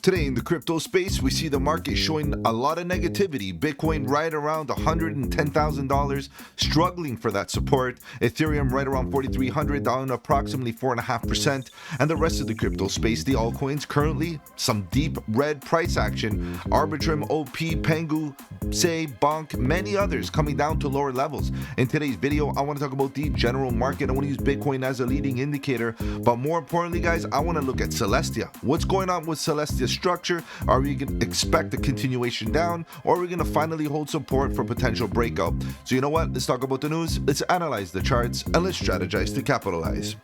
Today in the crypto space, we see the market showing a lot of negativity. Bitcoin right around $110,000, struggling for that support. Ethereum right around 4,300, down approximately 4.5%. And the rest of the crypto space, the altcoins, currently some deep red price action. Arbitrum, OP, Pengu, Say, Bonk, many others coming down to lower levels. In today's video, I want to talk about the general market. I want to use Bitcoin as a leading indicator. But more importantly, guys, I want to look at Celestia. What's going on with Celestia structure? Are we going to expect a continuation down, or are we going to finally hold support for potential breakout? So you know what? Let's talk about the news, let's analyze the charts, and let's strategize to capitalize.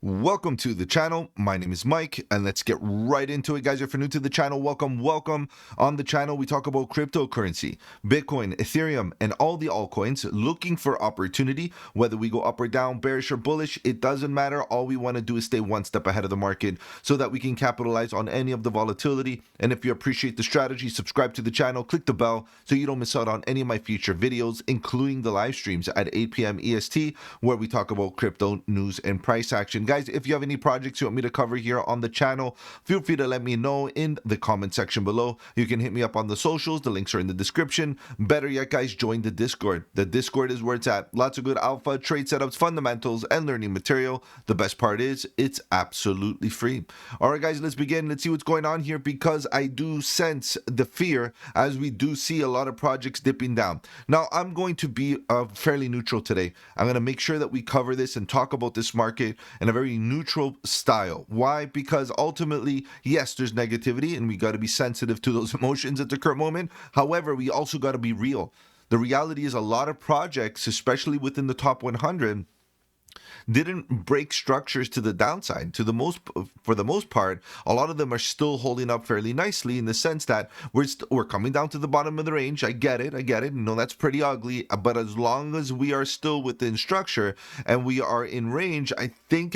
Welcome to the channel. My name is Mike, and let's get right into it, guys. If you're new to the channel, welcome. On the channel, we talk about cryptocurrency, Bitcoin, Ethereum, and all the altcoins, looking for opportunity. Whether we go up or down, bearish or bullish, it doesn't matter. All we want to do is stay one step ahead of the market so that we can capitalize on any of the volatility. And if you appreciate the strategy, subscribe to the channel, click the bell so you don't miss out on any of my future videos, including the live streams at 8 p.m. EST, where we talk about crypto news and price action. Guys, if you have any projects you want me to cover here on the channel, feel free to let me know in the comment section below. You can hit me up on the socials. The links are in the description. Better yet, guys, join the Discord. The Discord is where it's at. Lots of good alpha, trade setups, fundamentals, and learning material. The best part is it's absolutely free. All right, guys, let's begin. Let's see what's going on here, because I do sense the fear as we do see a lot of projects dipping down. Now, I'm going to be fairly neutral today. I'm going to make sure that we cover this and talk about this market in a very neutral style. Why? Because ultimately, yes, there's negativity and we got to be sensitive to those emotions at the current moment. However, we also got to be real. The reality is a lot of projects, especially within the top 100, didn't break structures to the downside. For the most part, a lot of them are still holding up fairly nicely, in the sense that we're coming down to the bottom of the range. I get it. You know, that's pretty ugly. But as long as we are still within structure and we are in range, I think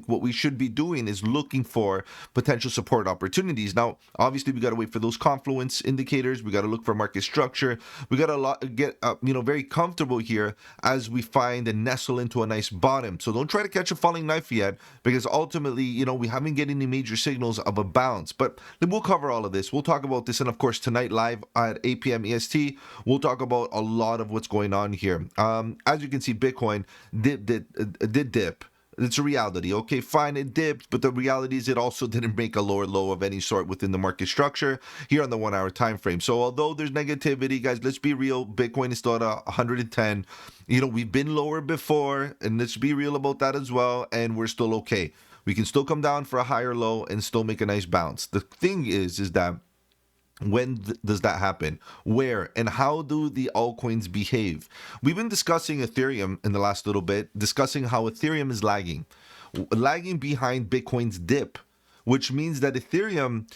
what we should be doing is looking for potential support opportunities. Now, obviously, we got to wait for those confluence indicators. We got to look for market structure. We got to get very comfortable here as we find and nestle into a nice bottom. So don't try to catch a falling knife yet, because ultimately, we haven't get any major signals of a bounce. But we'll cover all of this. We'll talk about this, and of course, tonight live at 8 p.m. EST, we'll talk about a lot of what's going on here. As you can see, Bitcoin did dip. It's a reality. Okay, fine, it dipped, but the reality is it also didn't make a lower low of any sort within the market structure here on the 1 hour time frame. So although there's negativity, guys, let's be real. Bitcoin is still at 110. We've been lower before, and let's be real about that as well, and we're still okay. We can still come down for a higher low and still make a nice bounce. The thing is that when does that happen? Where and how do the altcoins behave? We've been discussing Ethereum in the last little bit, discussing how Ethereum is lagging behind Bitcoin's dip, which means that Ethereum,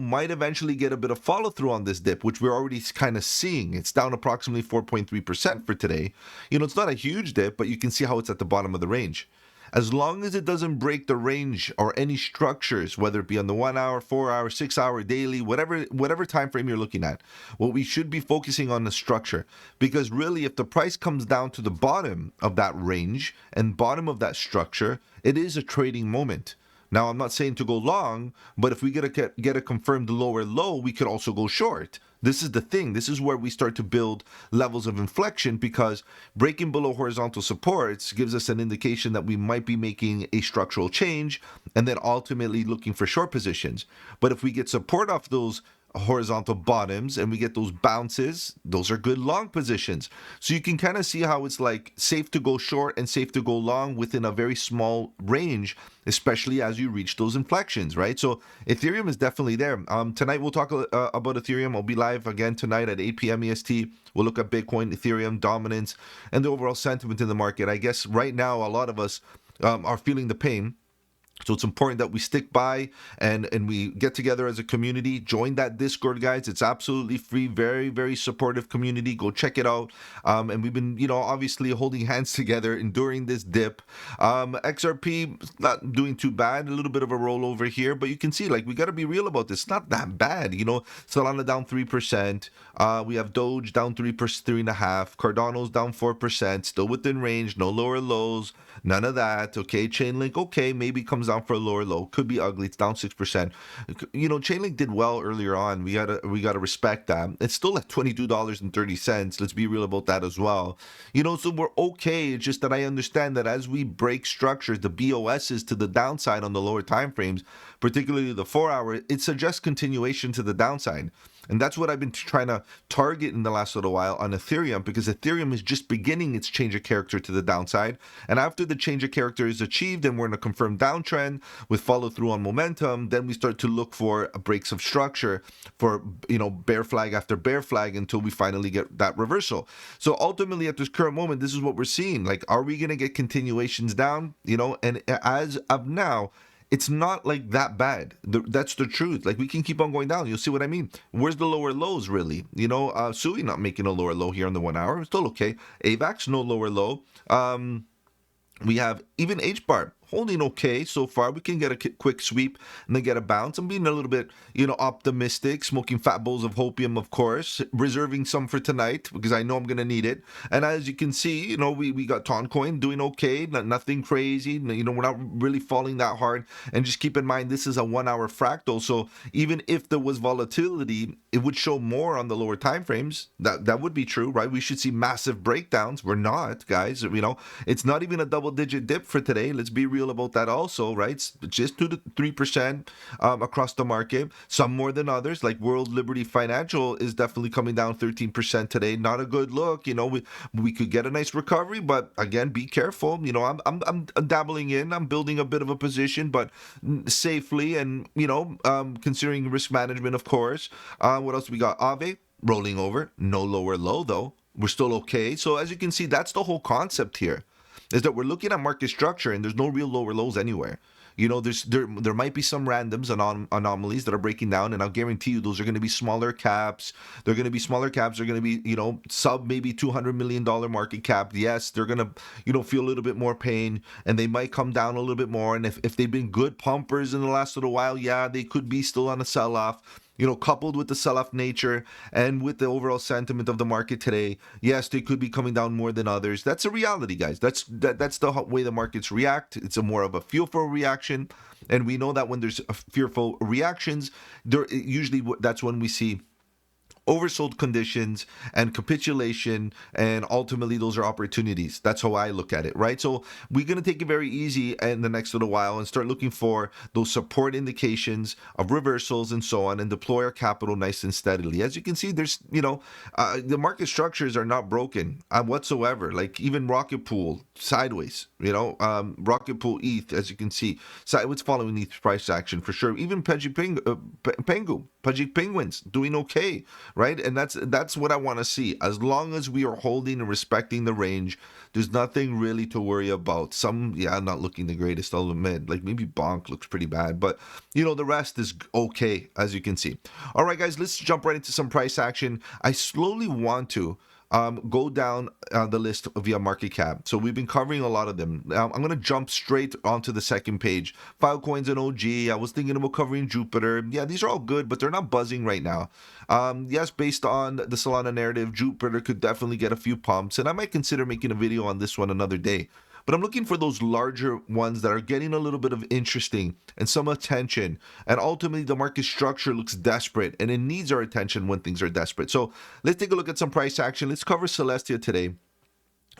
might eventually get a bit of follow through on this dip, which we're already kind of seeing. It's down approximately 4.3% for today. It's not a huge dip, but you can see how it's at the bottom of the range. As long as it doesn't break the range or any structures, whether it be on the 1 hour, 4 hour, 6 hour, daily, whatever time frame you're looking at, what we should be focusing on the structure. Because really, if the price comes down to the bottom of that range and bottom of that structure, it is a trading moment. Now, I'm not saying to go long, but if we get a confirmed lower low, we could also go short. This is the thing. This is where we start to build levels of inflection, because breaking below horizontal supports gives us an indication that we might be making a structural change and then ultimately looking for short positions. But if we get support off those horizontal bottoms and we get those bounces, those are good long positions. So you can kind of see how it's like safe to go short and safe to go long within a very small range, especially as you reach those inflections, right? So Ethereum is definitely there. Tonight we'll talk about Ethereum. I'll be live again tonight at 8 p.m. EST. We'll look at Bitcoin, Ethereum, dominance, and the overall sentiment in the market. I guess right now a lot of us are feeling the pain. So it's important that we stick by and we get together as a community. Join that Discord, guys. It's absolutely free. Very, very supportive community. Go check it out. And we've been, obviously holding hands together enduring this dip. XRP not doing too bad. A little bit of a rollover here, but you can see, like, we got to be real about this. It's not that bad. Solana down 3%. We have Doge down 3%, 3.5%. Cardano's down 4%. Still within range. No lower lows. None of that. Okay. Chainlink, okay, maybe comes down for a lower low. Could be ugly. It's down 6%. Chainlink did well earlier on. We gotta respect that. It's still at $22.30. Let's be real about that as well. So we're okay. It's just that I understand that as we break structures, the BOSs to the downside on the lower time frames, particularly the 4-hour, it suggests continuation to the downside. And that's what I've been trying to target in the last little while on Ethereum, because Ethereum is just beginning its change of character to the downside. And after the change of character is achieved and we're in a confirmed downtrend with follow through on momentum, then we start to look for breaks of structure for, bear flag after bear flag until we finally get that reversal. So ultimately at this current moment, this is what we're seeing. Like, are we going to get continuations down? And as of now, it's not like that bad. That's the truth. Like, we can keep on going down. You'll see what I mean. Where's the lower lows, really? Sui not making a lower low here on the 1 hour. Still okay. AVAX, no lower low. We have even HBAR holding okay so far. We can get a quick sweep and then get a bounce. I'm being a little bit, optimistic, smoking fat bowls of hopium, of course, reserving some for tonight because I know I'm going to need it. And as you can see, we got Altcoin doing okay, nothing crazy. We're not really falling that hard. And just keep in mind, this is a 1 hour fractal. So even if there was volatility, it would show more on the lower time frames. That would be true, right? We should see massive breakdowns. We're not, guys. It's not even a double-digit dip for today. Let's be real about that also, right? It's just 2 to 3% across the market. Some more than others, like World Liberty Financial is definitely coming down 13% today. Not a good look. We could get a nice recovery, but again, be careful. I'm dabbling in. I'm building a bit of a position, but safely and considering risk management, of course. What else we got? Aave rolling over, no lower low though. We're still okay. So as you can see, that's the whole concept here, is that we're looking at market structure and there's no real lower lows anywhere. There might be some randoms, anomalies that are breaking down, and I'll guarantee you those are going to be smaller caps. They're going to be smaller caps. They're going to be, sub maybe $200 million market cap. Yes, they're going to, feel a little bit more pain, and they might come down a little bit more. And if they've been good pumpers in the last little while, yeah, they could be still on a sell-off. Coupled with the sell-off nature and with the overall sentiment of the market today, yes, they could be coming down more than others. That's a reality, guys. That's the way the markets react. It's more of a fearful reaction, and we know that when there's fearful reactions, that's when we see oversold conditions and capitulation, and ultimately those are opportunities. That's how I look at it, right? So we're going to take it very easy in the next little while and start looking for those support indications of reversals and so on, and deploy our capital nice and steadily. As you can see, there's the market structures are not broken whatsoever. Like even Rocket Pool sideways, Rocket Pool ETH, as you can see, it's following ETH price action for sure. Even Pudgy Penguins doing okay, right? And that's what I want to see. As long as we are holding and respecting the range, there's nothing really to worry about. Not looking the greatest, I'll admit. Like maybe Bonk looks pretty bad, but the rest is okay, as you can see. All right, guys, let's jump right into some price action. I slowly want to go down the list via market cap. So we've been covering a lot of them. I'm going to jump straight onto the second page. Filecoins and OG. I was thinking about covering Jupiter. Yeah, these are all good, but they're not buzzing right now. Yes, based on the Solana narrative, Jupiter could definitely get a few pumps, and I might consider making a video on this one another day. But I'm looking for those larger ones that are getting a little bit of interesting and some attention. And ultimately, the market structure looks desperate, and it needs our attention when things are desperate. So let's take a look at some price action. Let's cover Celestia today.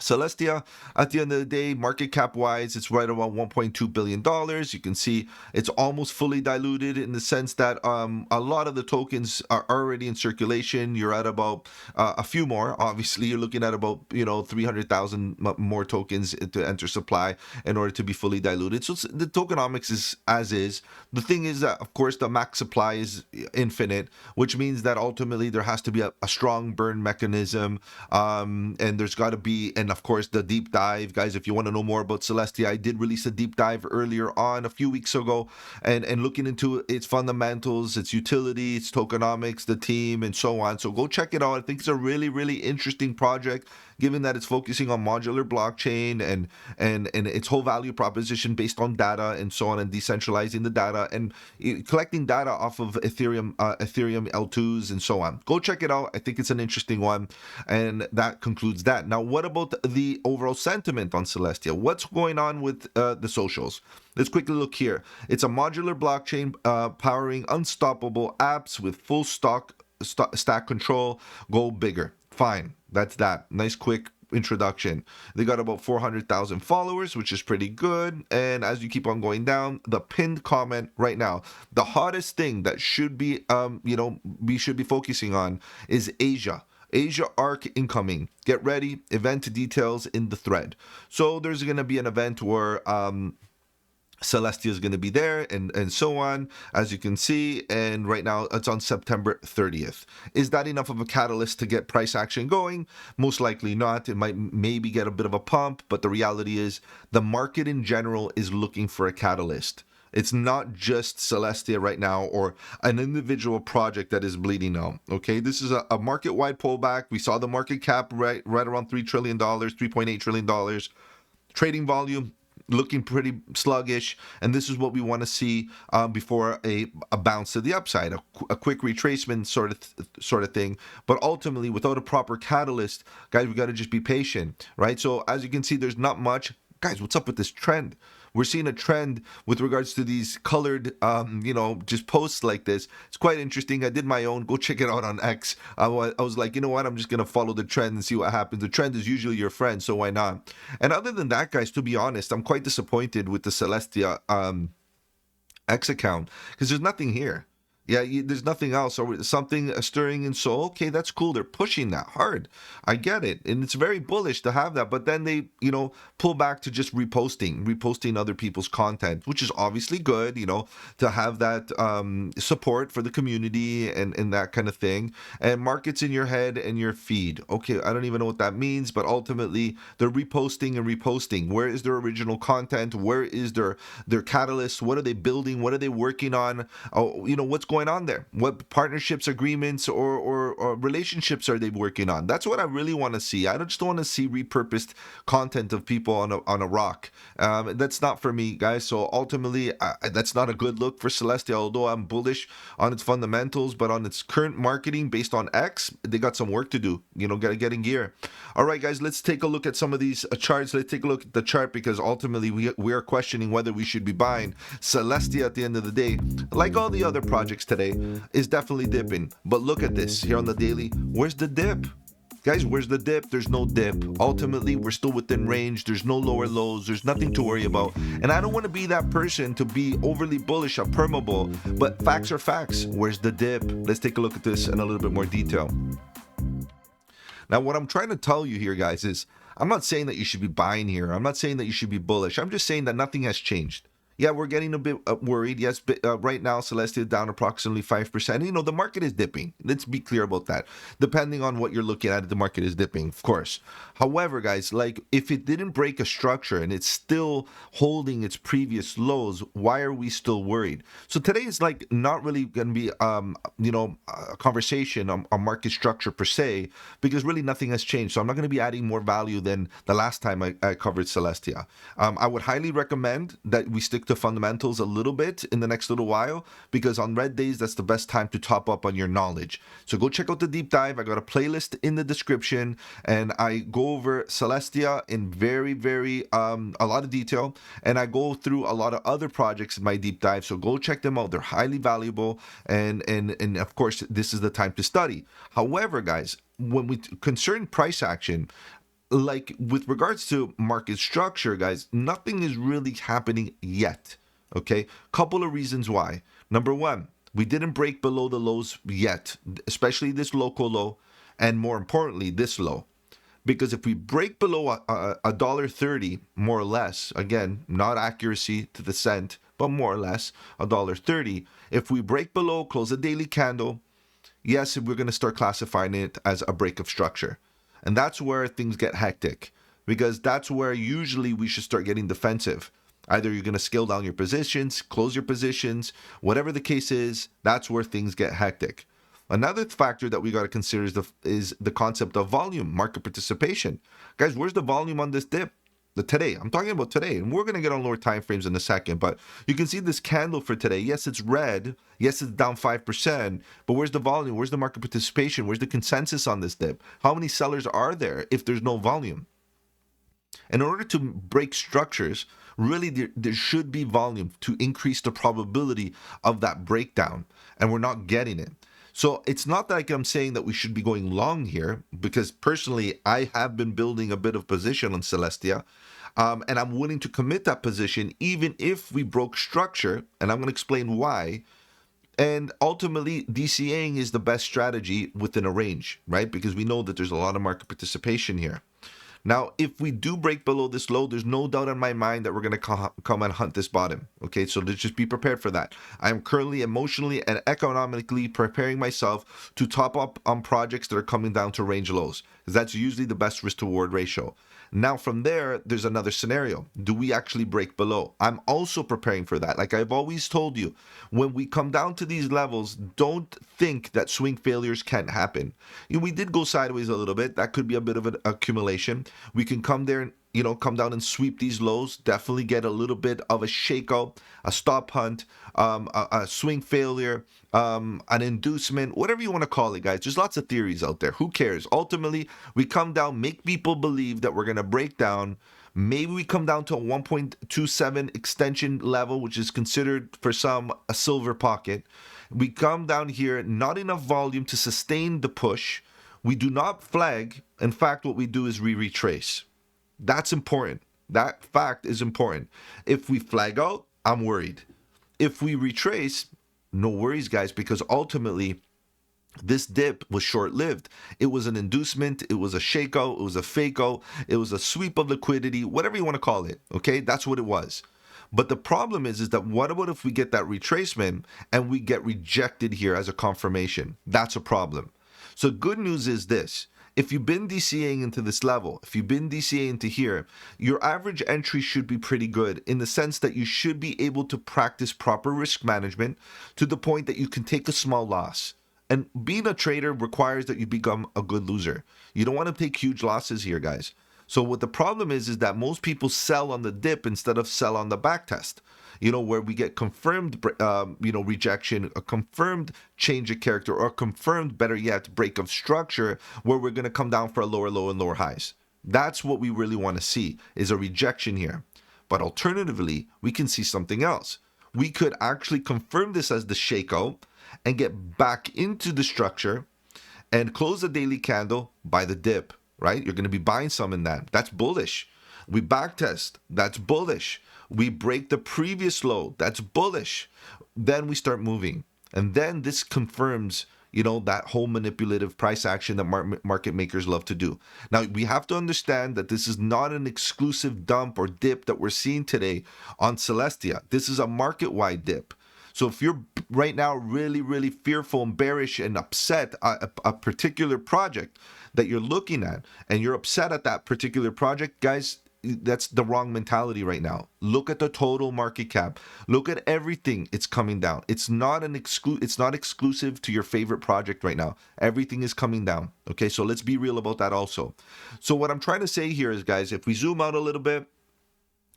Celestia, at the end of the day, market cap wise, it's right around $1.2 billion. You can see it's almost fully diluted in the sense that a lot of the tokens are already in circulation. You're at about a few more. Obviously, you're looking at about 300,000 more tokens to enter supply in order to be fully diluted. So the tokenomics is as is. The thing is that, of course, the max supply is infinite, which means that ultimately there has to be a strong burn mechanism, and there's got to be an and of course the deep dive, guys. If you want to know more about Celestia, I did release a deep dive earlier on a few weeks ago, and looking into its fundamentals, its utility, its tokenomics, the team, and so on. So go check it out. I think it's a really, really interesting project, given that it's focusing on modular blockchain and its whole value proposition based on data and so on, and decentralizing the data and collecting data off of Ethereum L2s and so on. Go check it out. I think it's an interesting one. And that concludes that. Now, what about the overall sentiment on Celestia? What's going on with the socials? Let's quickly look here. It's a modular blockchain powering unstoppable apps with full stack control. Go bigger. Fine. That's that. Nice quick introduction. They got about 400,000 followers, which is pretty good. And as you keep on going down, the pinned comment right now, the hottest thing that should be we should be focusing on is Asia ARC incoming. Get ready. Event details in the thread. So there's going to be an event where Celestia is going to be there and so on, as you can see. And right now it's on September 30th. Is that enough of a catalyst to get price action going? Most likely not. It might maybe get a bit of a pump, but the reality is the market in general is looking for a catalyst. It's not just Celestia right now or an individual project that is bleeding out. Okay, this is a market-wide pullback. We saw the market cap right around $3 trillion, $3.8 trillion. Trading volume looking pretty sluggish, and this is what we want to see before a bounce to the upside, a quick retracement sort of thing. But ultimately, without a proper catalyst, guys, we got to just be patient, right? So as you can see, there's not much. Guys, what's up with this trend? We're seeing a trend with regards to these colored, just posts like this. It's quite interesting. I did my own. Go check it out on X. I was like, you know what? I'm just going to follow the trend and see what happens. The trend is usually your friend, so why not? And other than that, guys, to be honest, I'm quite disappointed with the Celestia X account because there's nothing here. Yeah, there's nothing else or something stirring in Seoul. Okay, that's cool. They're pushing that hard. I get it. And it's very bullish to have that. But then they, pull back to just reposting other people's content, which is obviously good, to have that support for the community and that kind of thing. And markets in your head and your feed. Okay, I don't even know what that means, but ultimately they're reposting and reposting. Where is their original content? Where is their catalyst? What are they building? What are they working on? What's going on there? What partnerships, agreements, or relationships are they working on? That's what I really want to see. I just don't want to see repurposed content of people on a rock. That's not for me, guys. So ultimately, that's not a good look for Celestia, although I'm bullish on its fundamentals, but on its current marketing based on X, they got some work to do. Got to get in gear. All right, guys, let's take a look at some of these charts. Let's take a look at the chart because ultimately we are questioning whether we should be buying Celestia at the end of the day. Like all the other projects today, is definitely dipping. But look at this here on the daily. Where's the dip? Guys, where's the dip? There's no dip. Ultimately, we're still within range. There's no lower lows. There's nothing to worry about. And I don't want to be that person to be overly bullish on permeable, but facts are facts. Where's the dip? Let's take a look at this in a little bit more detail. Now, what I'm trying to tell you here, guys, is I'm not saying that you should be buying here. I'm not saying that you should be bullish. I'm just saying that nothing has changed. Yeah, we're getting a bit worried. Yes, but right now, Celestia is down approximately 5%. The market is dipping. Let's be clear about that. Depending on what you're looking at, the market is dipping, of course. However, guys, if it didn't break a structure and it's still holding its previous lows, why are we still worried? So today is not really going to be, a conversation on market structure per se, because really nothing has changed. So I'm not going to be adding more value than the last time I covered Celestia. I would highly recommend that we stick to fundamentals a little bit in the next little while, because on red days, that's the best time to top up on your knowledge. So go check out the deep dive. I got a playlist in the description, and I go over Celestia in very, very a lot of detail, and I go through a lot of other projects in my deep dive. So go check them out. They're highly valuable, and of course, this is the time to study. However, guys, when we concern price action, with regards to market structure, guys, nothing is really happening yet. Okay, couple of reasons why. Number one, we didn't break below the lows yet, especially this local low, and more importantly, this low. Because if we break below $1.30, more or less, again, not accuracy to the cent, but more or less $1.30. If we break below, close a daily candle, yes, we're going to start classifying it as a break of structure. And that's where things get hectic. because that's where usually we should start getting defensive. Either you're going to scale down your positions, close your positions, whatever the case is, that's where things get hectic. Another factor that we got to consider is the concept of volume, market participation. Guys, where's the volume on this dip? Today, I'm talking about today, and we're going to get on lower time frames in a second, but you can see this candle for today. Yes, it's red. Yes, it's down 5%, but where's the volume? Where's the market participation? Where's the consensus on this dip? How many sellers are there if there's no volume? In order to break structures, really there should be volume to increase the probability of that breakdown, and we're not getting it. So it's not like I'm saying that we should be going long here, because personally, I have been building a bit of position on Celestia, and I'm willing to commit that position even if we broke structure, and I'm going to explain why. And ultimately, DCAing is the best strategy within a range, right? Because we know that there's a lot of market participation here. Now, if we do break below this low, there's no doubt in my mind that we're going to come and hunt this bottom. Okay, so let's just be prepared for that. I am currently emotionally and economically preparing myself to top up on projects that are coming down to range lows, because that's usually the best risk to reward ratio. Now, from there, there's another scenario. Do we actually break below? I'm also preparing for that. Like I've always told you, when we come down to these levels, don't think that swing failures can't happen. We did go sideways a little bit. That could be a bit of an accumulation. We can come there and come down and sweep these lows, definitely get a little bit of a shakeout, a stop hunt, a swing failure, an inducement, whatever you want to call it, guys. There's lots of theories out there. Who cares? Ultimately, we come down, make people believe that we're going to break down. Maybe we come down to a 1.27 extension level, which is considered for some a silver pocket. We come down here, not enough volume to sustain the push. We do not flag. In fact, what we do is we retrace. That's important. That fact is important. If we flag out, I'm worried. If we retrace, no worries, guys, because ultimately this dip was short-lived. It was an inducement. It was a shakeout. It was a fake-out. It was a sweep of liquidity, whatever you want to call it. Okay, that's what it was. But the problem is that what about if we get that retracement and we get rejected here as a confirmation? That's a problem. So good news is this. If you've been DCAing into this level, if you've been DCAing into here, your average entry should be pretty good in the sense that you should be able to practice proper risk management to the point that you can take a small loss. And being a trader requires that you become a good loser. You don't want to take huge losses here, guys. So what the problem is that most people sell on the dip instead of sell on the back test. Where we get confirmed, rejection, a confirmed change of character, or confirmed, better yet, break of structure, where we're going to come down for a lower low and lower highs. That's what we really want to see, is a rejection here. But alternatively, we can see something else. We could actually confirm this as the shakeout and get back into the structure and close the daily candle by the dip, right? You're going to be buying some in that. That's bullish. We backtest. That's bullish. We break the previous low. That's bullish. Then we start moving. And then this confirms, that whole manipulative price action that market makers love to do. Now, we have to understand that this is not an exclusive dump or dip that we're seeing today on Celestia. This is a market-wide dip. So if you're right now really, really fearful and bearish and upset at a particular project that you're looking at, and you're upset at that particular project, guys, that's the wrong mentality right now. Look at the total market cap. Look at everything. It's coming down. It's not exclusive to your favorite project right now. Everything is coming down. Okay, so let's be real about that also. So what I'm trying to say here is, guys, if we zoom out a little bit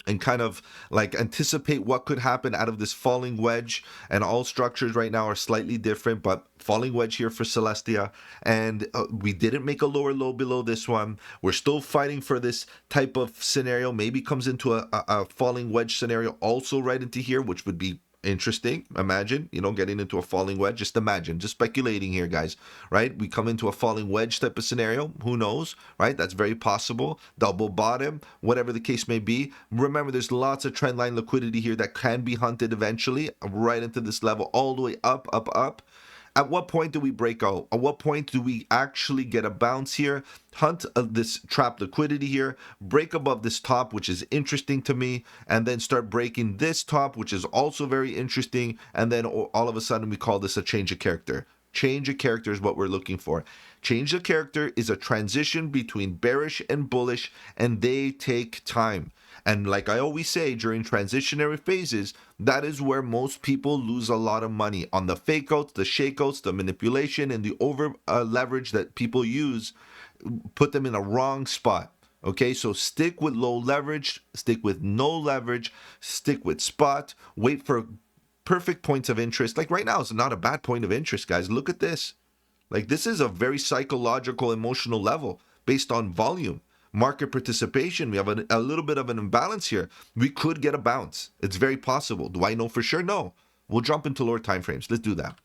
and kind of like anticipate what could happen out of this falling wedge, and all structures right now are slightly different, but falling wedge here for Celestia, and we didn't make a lower low below this one. We're still fighting for this type of scenario. Maybe comes into a falling wedge scenario also right into here, which would be interesting. Imagine, getting into a falling wedge. Just imagine, just speculating here, guys, right? We come into a falling wedge type of scenario. Who knows, right? That's very possible. Double bottom, whatever the case may be. Remember, there's lots of trend line liquidity here that can be hunted eventually right into this level, all the way up, up, up. At what point do we break out? At what point do we actually get a bounce here, hunt this trapped liquidity here, break above this top, which is interesting to me, and then start breaking this top, which is also very interesting, and then all of a sudden we call this a change of character. Change of character is what we're looking for. Change of character is a transition between bearish and bullish, and they take time. And like I always say, during transitionary phases, that is where most people lose a lot of money on the fake outs, the shakeouts, the manipulation, and the over leverage that people use, put them in a wrong spot. Okay, so stick with low leverage, stick with no leverage, stick with spot, wait for perfect points of interest. Like right now, it's not a bad point of interest, guys. Look at this. Like this is a very psychological, emotional level based on volume. Market participation, we have a little bit of an imbalance here. We could get a bounce. It's very possible. Do I know for sure? No. We'll jump into lower time frames. Let's do that.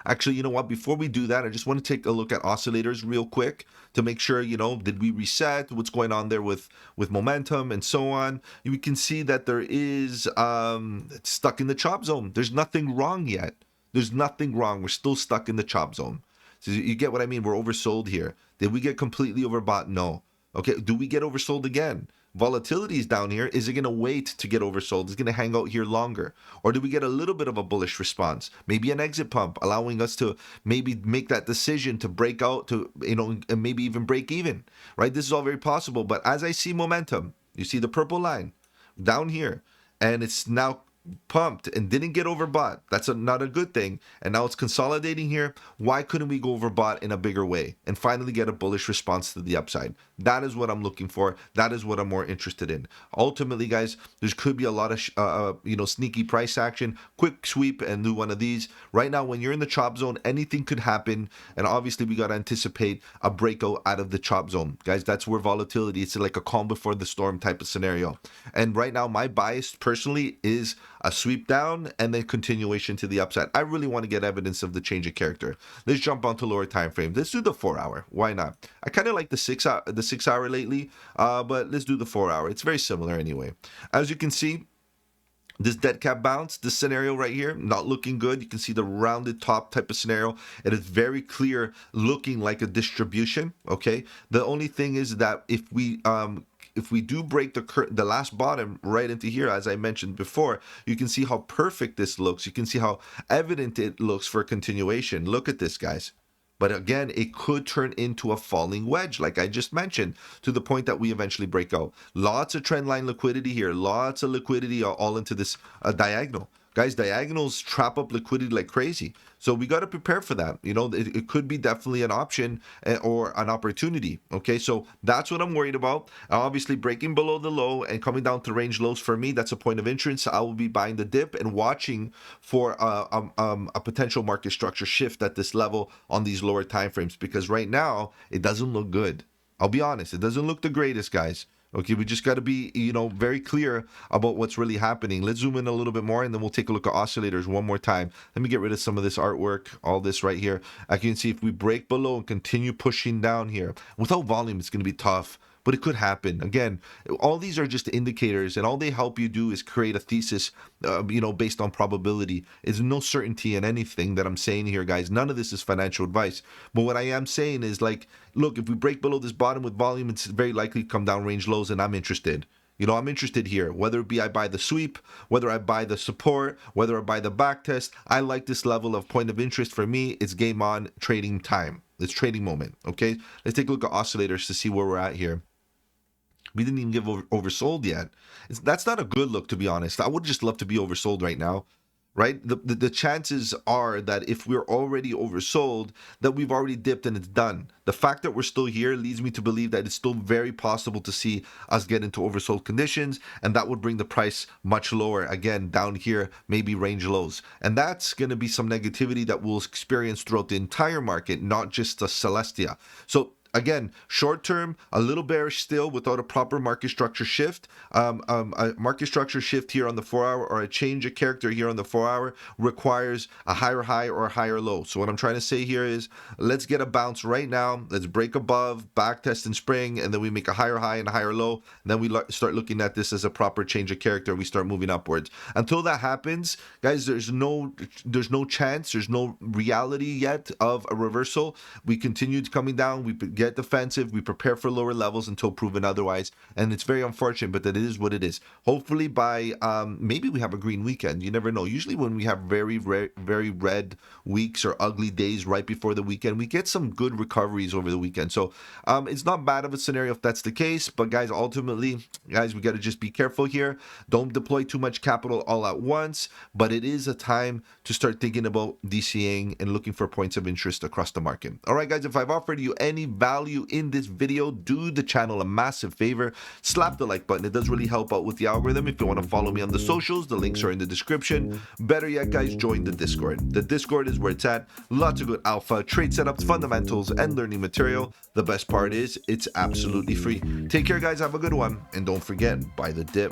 Actually, you know what? Before we do that, I just want to take a look at oscillators real quick to make sure, did we reset? What's going on there with momentum and so on? We can see that there is it's stuck in the chop zone. There's nothing wrong yet. There's nothing wrong. We're still stuck in the chop zone. So you get what I mean? We're oversold here. Did we get completely overbought? No. Okay, do we get oversold again? Volatility is down here. Is it going to wait to get oversold? Is it going to hang out here longer? Or do we get a little bit of a bullish response? Maybe an exit pump, allowing us to maybe make that decision to break out to, and maybe even break even, right? This is all very possible. But as I see momentum, you see the purple line down here, and it's now pumped and didn't get overbought. That's not a good thing. And now it's consolidating here. Why couldn't we go overbought in a bigger way and finally get a bullish response to the upside? That is what I'm looking for. That is what I'm more interested in. Ultimately, guys, there could be a lot of sneaky price action, quick sweep and do one of these. Right now, when you're in the chop zone, anything could happen. And obviously, we got to anticipate a breakout out of the chop zone. Guys, that's where volatility, it's like a calm before the storm type of scenario. And right now, my bias personally is a sweep down and then continuation to the upside. I really want to get evidence of the change of character. Let's jump onto lower time frame. Let's do the 4 hour. Why not? I kind of like the 6 hour lately, but let's do the 4 hour. It's very similar anyway. As you can see, this dead cat bounce, this scenario right here, not looking good. You can see the rounded top type of scenario. It is very clear, looking like a distribution. Okay. The only thing is that if we do break the last bottom right into here, as I mentioned before, you can see how perfect this looks. You can see how evident it looks for continuation. Look at this, guys. But again, it could turn into a falling wedge, like I just mentioned, to the point that we eventually break out. Lots of trend line liquidity here. Lots of liquidity all into this diagonal. Guys, diagonals trap up liquidity like crazy. So we got to prepare for that. It could be definitely an option or an opportunity. Okay, so that's what I'm worried about. Obviously, breaking below the low and coming down to range lows, for me, that's a point of interest. I will be buying the dip and watching for a potential market structure shift at this level on these lower time frames, because right now it doesn't look good. I'll be honest, it doesn't look the greatest, guys. Okay, we just got to be, very clear about what's really happening. Let's zoom in a little bit more, and then we'll take a look at oscillators one more time. Let me get rid of some of this artwork, all this right here. As you can see, if we break below and continue pushing down here, without volume, it's going to be tough. But it could happen. Again, all these are just indicators, and all they help you do is create a thesis, based on probability. There's no certainty in anything that I'm saying here, guys. None of this is financial advice. But what I am saying is, look, if we break below this bottom with volume, it's very likely to come down range lows, and I'm interested. I'm interested here, whether it be I buy the sweep, whether I buy the support, whether I buy the back test. I like this level of point of interest. For me, it's game on, trading time. It's trading moment, okay? Let's take a look at oscillators to see where we're at here. We didn't even get oversold yet. That's not a good look, to be honest. I would just love to be oversold right now, right? The chances are that if we're already oversold, that we've already dipped and it's done. The fact that we're still here leads me to believe that it's still very possible to see us get into oversold conditions, and that would bring the price much lower. Again, down here, maybe range lows. And that's going to be some negativity that we'll experience throughout the entire market, not just the Celestia. So again, short term, a little bearish still without a proper market structure shift. A market structure shift here on the 4 hour, or a change of character here on the 4 hour, requires a higher high or a higher low. So what I'm trying to say here is, let's get a bounce right now. Let's break above, back test in spring, and then we make a higher high and a higher low. And then we start looking at this as a proper change of character. We start moving upwards. Until that happens, guys, there's no chance, there's no reality yet of a reversal. We continue coming down. We get defensive, we prepare for lower levels until proven otherwise, and it's very unfortunate, but that it is what it is. Hopefully by maybe we have a green weekend. You never know. Usually when we have very red weeks or ugly days right before the weekend, we get some good recoveries over the weekend. So it's not bad of a scenario if that's the case, but guys, ultimately, guys, we got to just be careful here. Don't deploy too much capital all at once, but it is a time to start thinking about DCAing and looking for points of interest across the market. All right, guys, if I've offered you any value in this video, do the channel a massive favor. Slap the like button. It does really help out with the algorithm. If you want to follow me on the socials, the links are in the description. Better yet, guys, join the Discord. The Discord is where it's at. Lots of good alpha, trade setups, fundamentals, and learning material. The best part is it's absolutely free. Take care, guys. Have a good one. And don't forget, buy the dip.